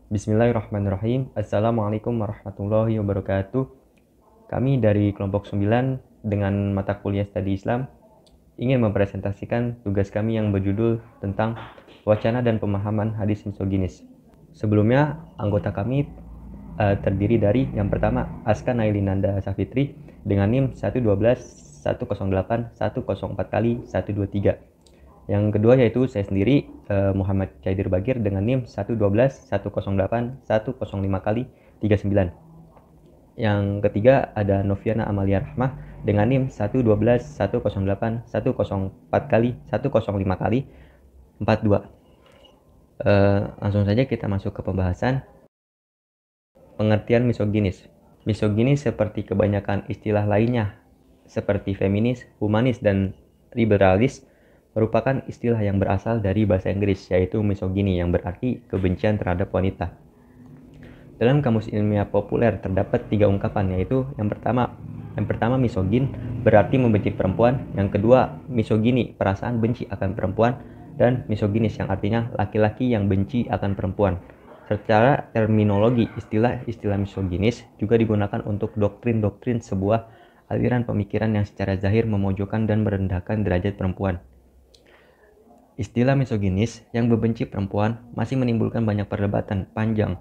Bismillahirrahmanirrahim. Assalamualaikum warahmatullahi wabarakatuh. Kami dari kelompok 9 dengan mata kuliah Studi Islam ingin mempresentasikan tugas kami yang berjudul tentang wacana dan pemahaman hadis misoginis. Sebelumnya, anggota kami terdiri dari yang pertama Aska Nailinanda Safitri dengan NIM 112 108 104 kali 123. Yang kedua yaitu saya sendiri, Muhammad Caidir Bagir dengan NIM 112 108 105 kali 39. Yang ketiga ada Noviana Amalia Rahmah dengan NIM 112 108 104 kali 105 kali 42. Langsung saja kita masuk ke pembahasan. Pengertian misoginis. Misoginis seperti kebanyakan istilah lainnya seperti feminis, humanis, dan liberalis merupakan istilah yang berasal dari bahasa Inggris, yaitu misogyny yang berarti kebencian terhadap wanita. Dalam kamus ilmiah populer terdapat 3 ungkapan, yaitu yang pertama misogin berarti membenci perempuan, yang kedua misogyny perasaan benci akan perempuan, dan misoginis yang artinya laki-laki yang benci akan perempuan. Secara terminologi, istilah misoginis juga digunakan untuk doktrin-doktrin sebuah aliran pemikiran yang secara zahir memojokkan dan merendahkan derajat perempuan. Istilah misoginis yang membenci perempuan masih menimbulkan banyak perdebatan panjang.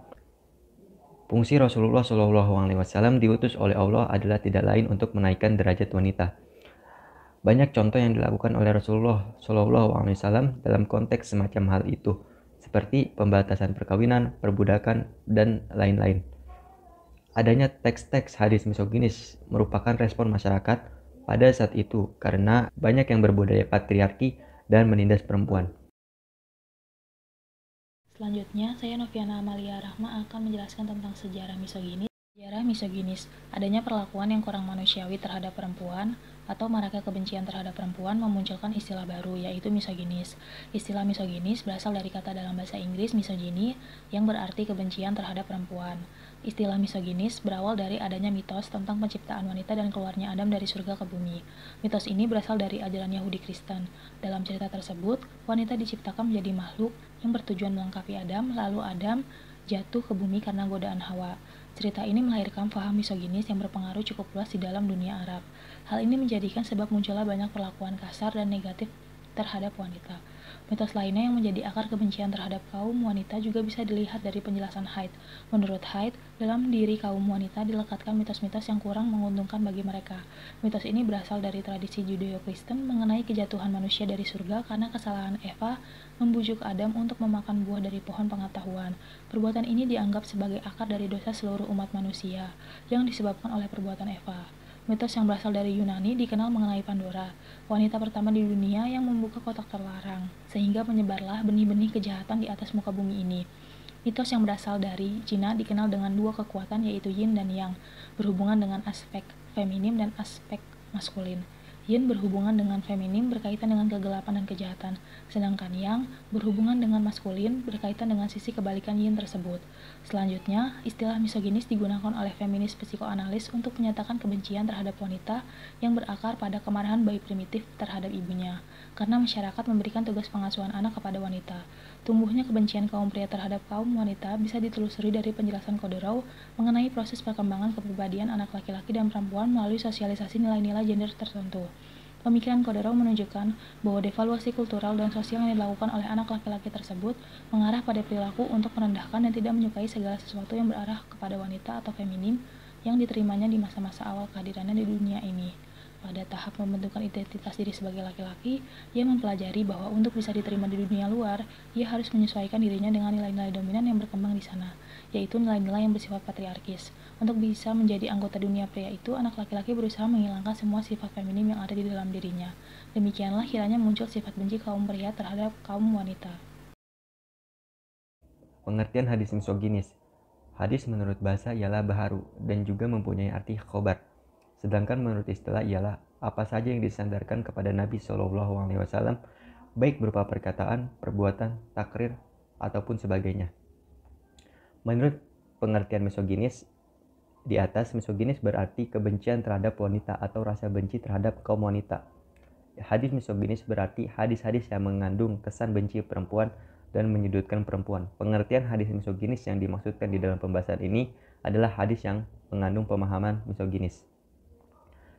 Fungsi Rasulullah SAW diutus oleh Allah adalah tidak lain untuk menaikkan derajat wanita. Banyak contoh yang dilakukan oleh Rasulullah SAW dalam konteks semacam hal itu, seperti pembatasan perkawinan, perbudakan, dan lain-lain. Adanya teks-teks hadis misoginis merupakan respon masyarakat pada saat itu karena banyak yang berbudaya patriarki dan menindas perempuan. Selanjutnya, saya Noviana Amalia Rahma akan menjelaskan tentang sejarah misoginis. Sejarah misoginis, adanya perlakuan yang kurang manusiawi terhadap perempuan atau maraknya kebencian terhadap perempuan memunculkan istilah baru, yaitu misoginis. Istilah misoginis berasal dari kata dalam bahasa Inggris misogyny yang berarti kebencian terhadap perempuan. Istilah misoginis berawal dari adanya mitos tentang penciptaan wanita dan keluarnya Adam dari surga ke bumi. Mitos ini berasal dari ajaran Yahudi Kristen. Dalam cerita tersebut, wanita diciptakan menjadi makhluk yang bertujuan melengkapi Adam, lalu Adam jatuh ke bumi karena godaan Hawa. Cerita ini melahirkan paham misoginis yang berpengaruh cukup luas di dalam dunia Arab. Hal ini menjadikan sebab munculnya banyak perlakuan kasar dan negatif terhadap wanita. Mitos lainnya yang menjadi akar kebencian terhadap kaum wanita juga bisa dilihat dari penjelasan Haid. Menurut Haid, dalam diri kaum wanita dilekatkan mitos-mitos yang kurang menguntungkan bagi mereka. Mitos ini berasal dari tradisi Judeo-Kristen mengenai kejatuhan manusia dari surga karena kesalahan Eva membujuk Adam untuk memakan buah dari pohon pengetahuan. Perbuatan ini dianggap sebagai akar dari dosa seluruh umat manusia yang disebabkan oleh perbuatan Eva. Mitos yang berasal dari Yunani dikenal mengenai Pandora, wanita pertama di dunia yang membuka kotak terlarang, sehingga menyebarlah benih-benih kejahatan di atas muka bumi ini. Mitos yang berasal dari Cina dikenal dengan dua kekuatan yaitu yin dan yang, berhubungan dengan aspek feminim dan aspek maskulin. Yin berhubungan dengan feminim berkaitan dengan kegelapan dan kejahatan, sedangkan yang berhubungan dengan maskulin berkaitan dengan sisi kebalikan yin tersebut. Selanjutnya, istilah misoginis digunakan oleh feminis psikoanalis untuk menyatakan kebencian terhadap wanita yang berakar pada kemarahan bayi primitif terhadap ibunya, karena masyarakat memberikan tugas pengasuhan anak kepada wanita. Tumbuhnya kebencian kaum pria terhadap kaum wanita bisa ditelusuri dari penjelasan Koderov mengenai proses perkembangan kepribadian anak laki-laki dan perempuan melalui sosialisasi nilai-nilai gender tertentu. Pemikiran Koderov menunjukkan bahwa devaluasi kultural dan sosial yang dilakukan oleh anak laki-laki tersebut mengarah pada perilaku untuk merendahkan dan tidak menyukai segala sesuatu yang berarah kepada wanita atau feminim yang diterimanya di masa-masa awal kehadirannya di dunia ini. Pada tahap membentukkan identitas diri sebagai laki-laki, ia mempelajari bahwa untuk bisa diterima di dunia luar, ia harus menyesuaikan dirinya dengan nilai-nilai dominan yang berkembang di sana, yaitu nilai-nilai yang bersifat patriarkis. Untuk bisa menjadi anggota dunia pria itu, anak laki-laki berusaha menghilangkan semua sifat feminim yang ada di dalam dirinya. Demikianlah kiranya muncul sifat benci kaum pria terhadap kaum wanita. Pengertian hadis misoginis. Hadis menurut bahasa ialah baharu dan juga mempunyai arti khobar. Sedangkan menurut istilah ialah apa saja yang disandarkan kepada Nabi SAW, baik berupa perkataan, perbuatan, takrir, ataupun sebagainya. Menurut pengertian misoginis, di atas misoginis berarti kebencian terhadap wanita atau rasa benci terhadap kaum wanita. Hadis misoginis berarti hadis-hadis yang mengandung kesan benci perempuan dan menyudutkan perempuan. Pengertian hadis misoginis yang dimaksudkan di dalam pembahasan ini adalah hadis yang mengandung pemahaman misoginis.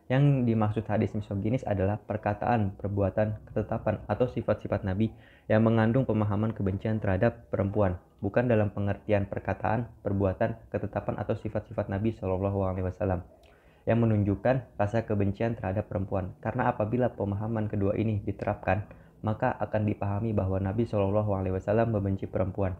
Yang dimaksud hadis misoginis adalah perkataan, perbuatan, ketetapan, atau sifat-sifat Nabi yang mengandung pemahaman kebencian terhadap perempuan, bukan dalam pengertian perkataan, perbuatan, ketetapan, atau sifat-sifat Nabi SAW yang menunjukkan rasa kebencian terhadap perempuan. Karena apabila pemahaman kedua ini diterapkan, maka akan dipahami bahwa Nabi SAW membenci perempuan.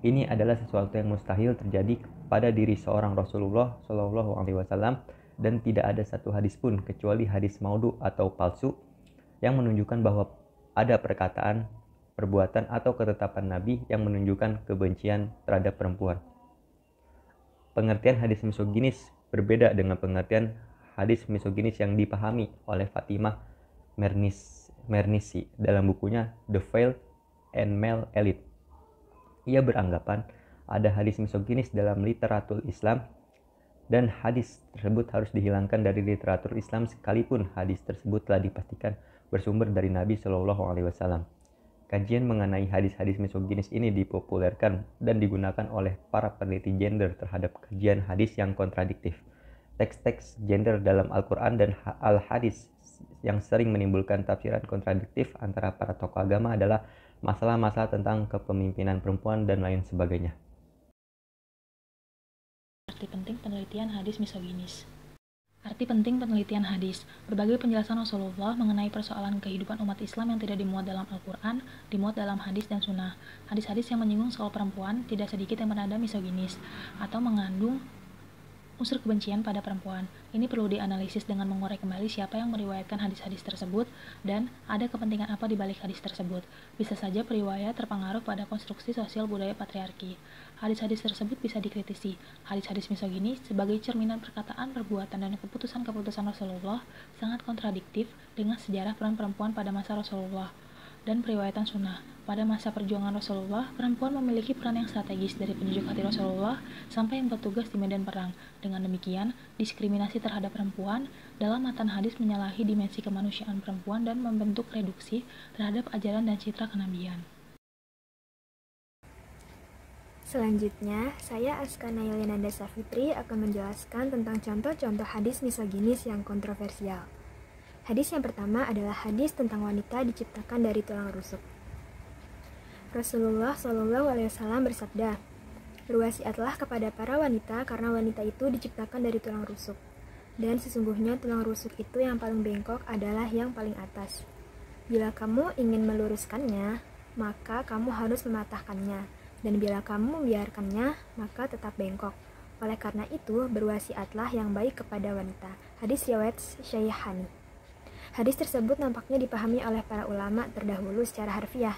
Ini adalah sesuatu yang mustahil terjadi pada diri seorang Rasulullah SAW, dan tidak ada satu hadis pun kecuali hadis maudhu atau palsu yang menunjukkan bahwa ada perkataan, perbuatan, atau ketetapan Nabi yang menunjukkan kebencian terhadap perempuan. Pengertian hadis misoginis berbeda dengan pengertian hadis misoginis yang dipahami oleh Fatimah Mernissi dalam bukunya The Veil and Male Elite. Ia beranggapan ada hadis misoginis dalam literatur Islam dan hadis tersebut harus dihilangkan dari literatur Islam sekalipun hadis tersebut telah dipastikan bersumber dari Nabi SAW. Kajian mengenai hadis-hadis misoginis ini dipopulerkan dan digunakan oleh para peneliti gender terhadap kajian hadis yang kontradiktif. Teks-teks gender dalam Al-Quran dan Al-Hadis yang sering menimbulkan tafsiran kontradiktif antara para tokoh agama adalah masalah-masalah tentang kepemimpinan perempuan dan lain sebagainya. Arti penting penelitian hadis misoginis. Arti penting penelitian hadis. Berbagai penjelasan Rasulullah mengenai persoalan kehidupan umat Islam yang tidak dimuat dalam Al-Quran, dimuat dalam hadis dan sunnah. Hadis-hadis yang menyinggung soal perempuan tidak sedikit yang bernada misoginis atau mengandung unsur kebencian pada perempuan. Ini perlu dianalisis dengan mengurai kembali siapa yang meriwayatkan hadis-hadis tersebut dan ada kepentingan apa di balik hadis tersebut. Bisa saja periwayat terpengaruh pada konstruksi sosial budaya patriarki. Hadis-hadis tersebut bisa dikritisi. Hadis-hadis misoginis sebagai cerminan perkataan, perbuatan, dan keputusan-keputusan Rasulullah sangat kontradiktif dengan sejarah peran perempuan pada masa Rasulullah dan periwayatan sunnah. Pada masa perjuangan Rasulullah, perempuan memiliki peran yang strategis dari penyejuk hati Rasulullah sampai yang bertugas di medan perang. Dengan demikian, diskriminasi terhadap perempuan dalam matan hadis menyalahi dimensi kemanusiaan perempuan dan membentuk reduksi terhadap ajaran dan citra kenabian. Selanjutnya, saya Askana Yelinanda Safitri akan menjelaskan tentang contoh-contoh hadis misoginis yang kontroversial. Hadis yang pertama adalah hadis tentang wanita diciptakan dari tulang rusuk. Rasulullah SAW bersabda, "Berwasiatlah kepada para wanita karena wanita itu diciptakan dari tulang rusuk. Dan sesungguhnya tulang rusuk itu yang paling bengkok adalah yang paling atas. Bila kamu ingin meluruskannya, maka kamu harus mematahkannya. Dan bila kamu membiarkannya, maka tetap bengkok. Oleh karena itu, berwasiatlah yang baik kepada wanita." Hadis riwayat Syaihani. Hadis tersebut nampaknya dipahami oleh para ulama terdahulu secara harfiah.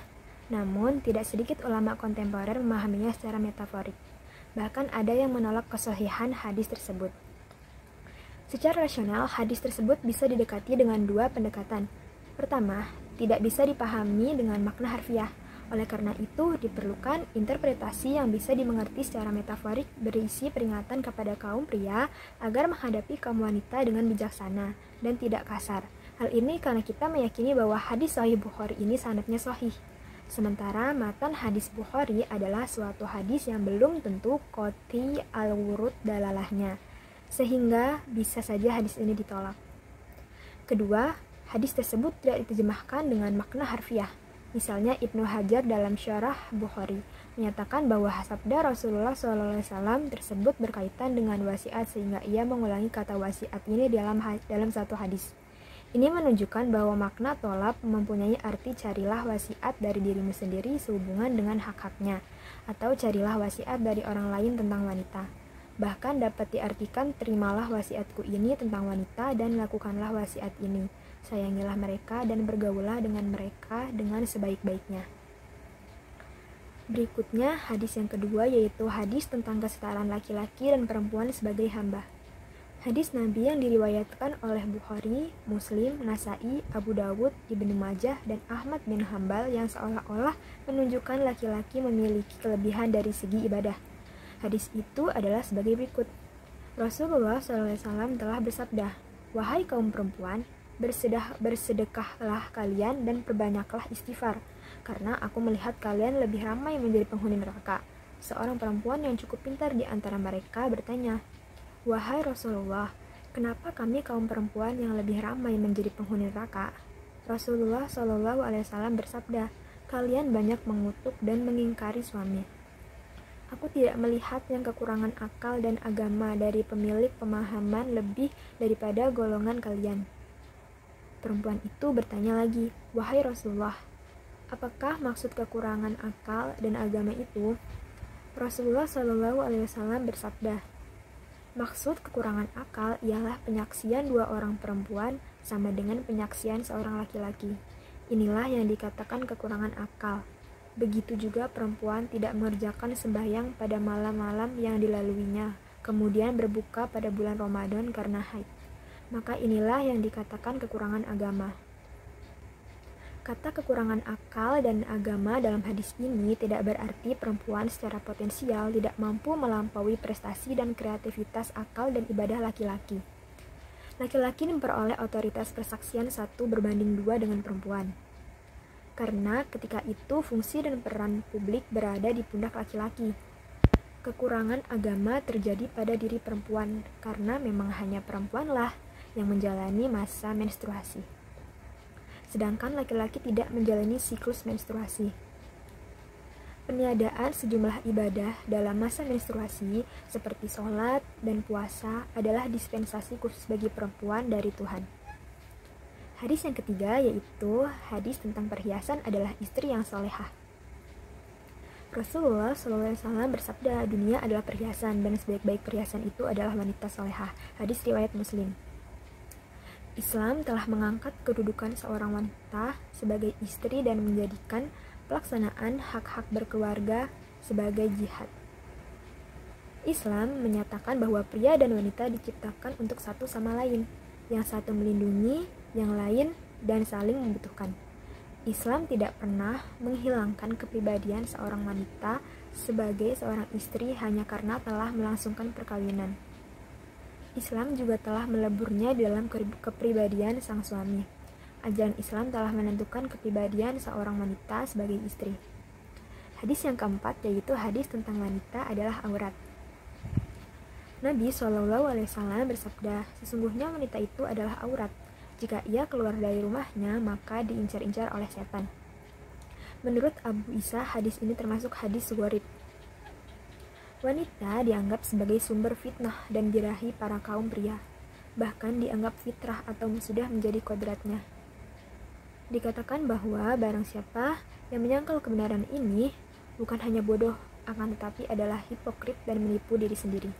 Namun, tidak sedikit ulama kontemporer memahaminya secara metaforik. Bahkan ada yang menolak kesahihan hadis tersebut. Secara rasional, hadis tersebut bisa didekati dengan dua pendekatan. Pertama, tidak bisa dipahami dengan makna harfiah. Oleh karena itu, diperlukan interpretasi yang bisa dimengerti secara metaforik berisi peringatan kepada kaum pria agar menghadapi kaum wanita dengan bijaksana dan tidak kasar. Hal ini karena kita meyakini bahwa hadis Sahih Bukhari ini sanadnya sahih. Sementara matan hadis Bukhari adalah suatu hadis yang belum tentu qati al-wurud dalalahnya, sehingga bisa saja hadis ini ditolak. Kedua, hadis tersebut tidak diterjemahkan dengan makna harfiah. Misalnya Ibnu Hajar dalam Syarah Bukhari menyatakan bahwa sabda Rasulullah SAW tersebut berkaitan dengan wasiat sehingga ia mengulangi kata wasiat ini dalam satu hadis. Ini menunjukkan bahwa makna tolab mempunyai arti carilah wasiat dari dirimu sendiri sehubungan dengan hak-haknya, atau carilah wasiat dari orang lain tentang wanita. Bahkan dapat diartikan terimalah wasiatku ini tentang wanita dan lakukanlah wasiat ini. Sayangilah mereka dan bergaulah dengan mereka dengan sebaik-baiknya. Berikutnya hadis yang kedua yaitu hadis tentang kesetaraan laki-laki dan perempuan sebagai hamba. Hadis Nabi yang diriwayatkan oleh Bukhari, Muslim, Nasai, Abu Dawud, Ibnu Majah, dan Ahmad bin Hambal yang seolah-olah menunjukkan laki-laki memiliki kelebihan dari segi ibadah. Hadis itu adalah sebagai berikut. Rasulullah SAW telah bersabda, "Wahai kaum perempuan, bersedekahlah kalian dan perbanyaklah istighfar, karena aku melihat kalian lebih ramai menjadi penghuni neraka. Seorang perempuan yang cukup pintar di antara mereka bertanya, "Wahai Rasulullah, kenapa kami kaum perempuan yang lebih ramai menjadi penghuni neraka?" Rasulullah Shallallahu Alaihi Wasallam bersabda, "Kalian banyak mengutuk dan mengingkari suami. Aku tidak melihat yang kekurangan akal dan agama dari pemilik pemahaman lebih daripada golongan kalian." Perempuan itu bertanya lagi, "Wahai Rasulullah, apakah maksud kekurangan akal dan agama itu?" Rasulullah Shallallahu Alaihi Wasallam bersabda, "Maksud kekurangan akal ialah penyaksian dua orang perempuan sama dengan penyaksian seorang laki-laki. Inilah yang dikatakan kekurangan akal. Begitu juga perempuan tidak mengerjakan sembahyang pada malam-malam yang dilaluinya, kemudian berbuka pada bulan Ramadan karena haid. Maka inilah yang dikatakan kekurangan agama." Kata kekurangan akal dan agama dalam hadis ini tidak berarti perempuan secara potensial tidak mampu melampaui prestasi dan kreativitas akal dan ibadah laki-laki. Laki-laki memperoleh otoritas persaksian 1:2 dengan perempuan. Karena ketika itu fungsi dan peran publik berada di pundak laki-laki. Kekurangan agama terjadi pada diri perempuan karena memang hanya perempuanlah yang menjalani masa menstruasi. Sedangkan laki-laki tidak menjalani siklus menstruasi. Peniadaan sejumlah ibadah dalam masa menstruasi seperti sholat dan puasa adalah dispensasi khusus bagi perempuan dari Tuhan. Hadis yang ketiga yaitu hadis tentang perhiasan adalah istri yang solehah. Rasulullah SAW bersabda, "Dunia adalah perhiasan dan sebaik-baik perhiasan itu adalah wanita solehah." Hadis riwayat Muslim. Islam telah mengangkat kedudukan seorang wanita sebagai istri dan menjadikan pelaksanaan hak-hak berkeluarga sebagai jihad. Islam menyatakan bahwa pria dan wanita diciptakan untuk satu sama lain, yang satu melindungi yang lain dan saling membutuhkan. Islam tidak pernah menghilangkan kepribadian seorang wanita sebagai seorang istri hanya karena telah melangsungkan perkawinan. Islam juga telah meleburnya di dalam kepribadian sang suami. Ajaran Islam telah menentukan kepribadian seorang wanita sebagai istri. Hadis yang keempat yaitu hadis tentang wanita adalah aurat. Nabi SAW bersabda, "Sesungguhnya wanita itu adalah aurat. Jika ia keluar dari rumahnya, maka diincar-incar oleh setan." Menurut Abu Isa, hadis ini termasuk hadis gharib. Wanita dianggap sebagai sumber fitnah dan birahi para kaum pria. Bahkan dianggap fitrah atau sudah menjadi kodratnya. Dikatakan bahwa barang siapa yang menyangkal kebenaran ini bukan hanya bodoh, akan tetapi adalah hipokrit dan menipu diri sendiri.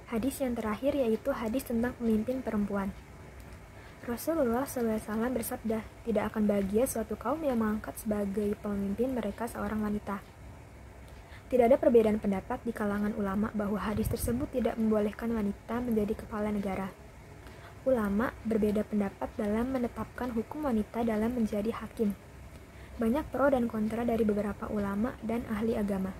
Hadis yang terakhir yaitu hadis tentang pemimpin perempuan. Rasulullah SAW bersabda, "Tidak akan bahagia suatu kaum yang mengangkat sebagai pemimpin mereka seorang wanita." Tidak ada perbedaan pendapat di kalangan ulama bahwa hadis tersebut tidak membolehkan wanita menjadi kepala negara. Ulama berbeda pendapat dalam menetapkan hukum wanita dalam menjadi hakim. Banyak pro dan kontra dari beberapa ulama dan ahli agama.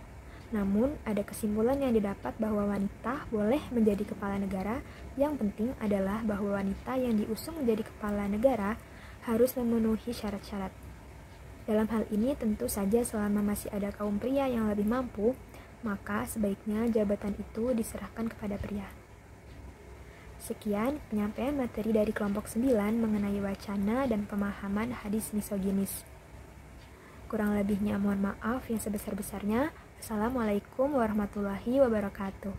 Namun, ada kesimpulan yang didapat bahwa wanita boleh menjadi kepala negara. Yang penting adalah bahwa wanita yang diusung menjadi kepala negara harus memenuhi syarat-syarat. Dalam hal ini tentu saja selama masih ada kaum pria yang lebih mampu, maka sebaiknya jabatan itu diserahkan kepada pria. Sekian penyampaian materi dari kelompok 9 mengenai wacana dan pemahaman hadis misoginis. Kurang lebihnya mohon maaf yang sebesar-besarnya. Assalamualaikum warahmatullahi wabarakatuh.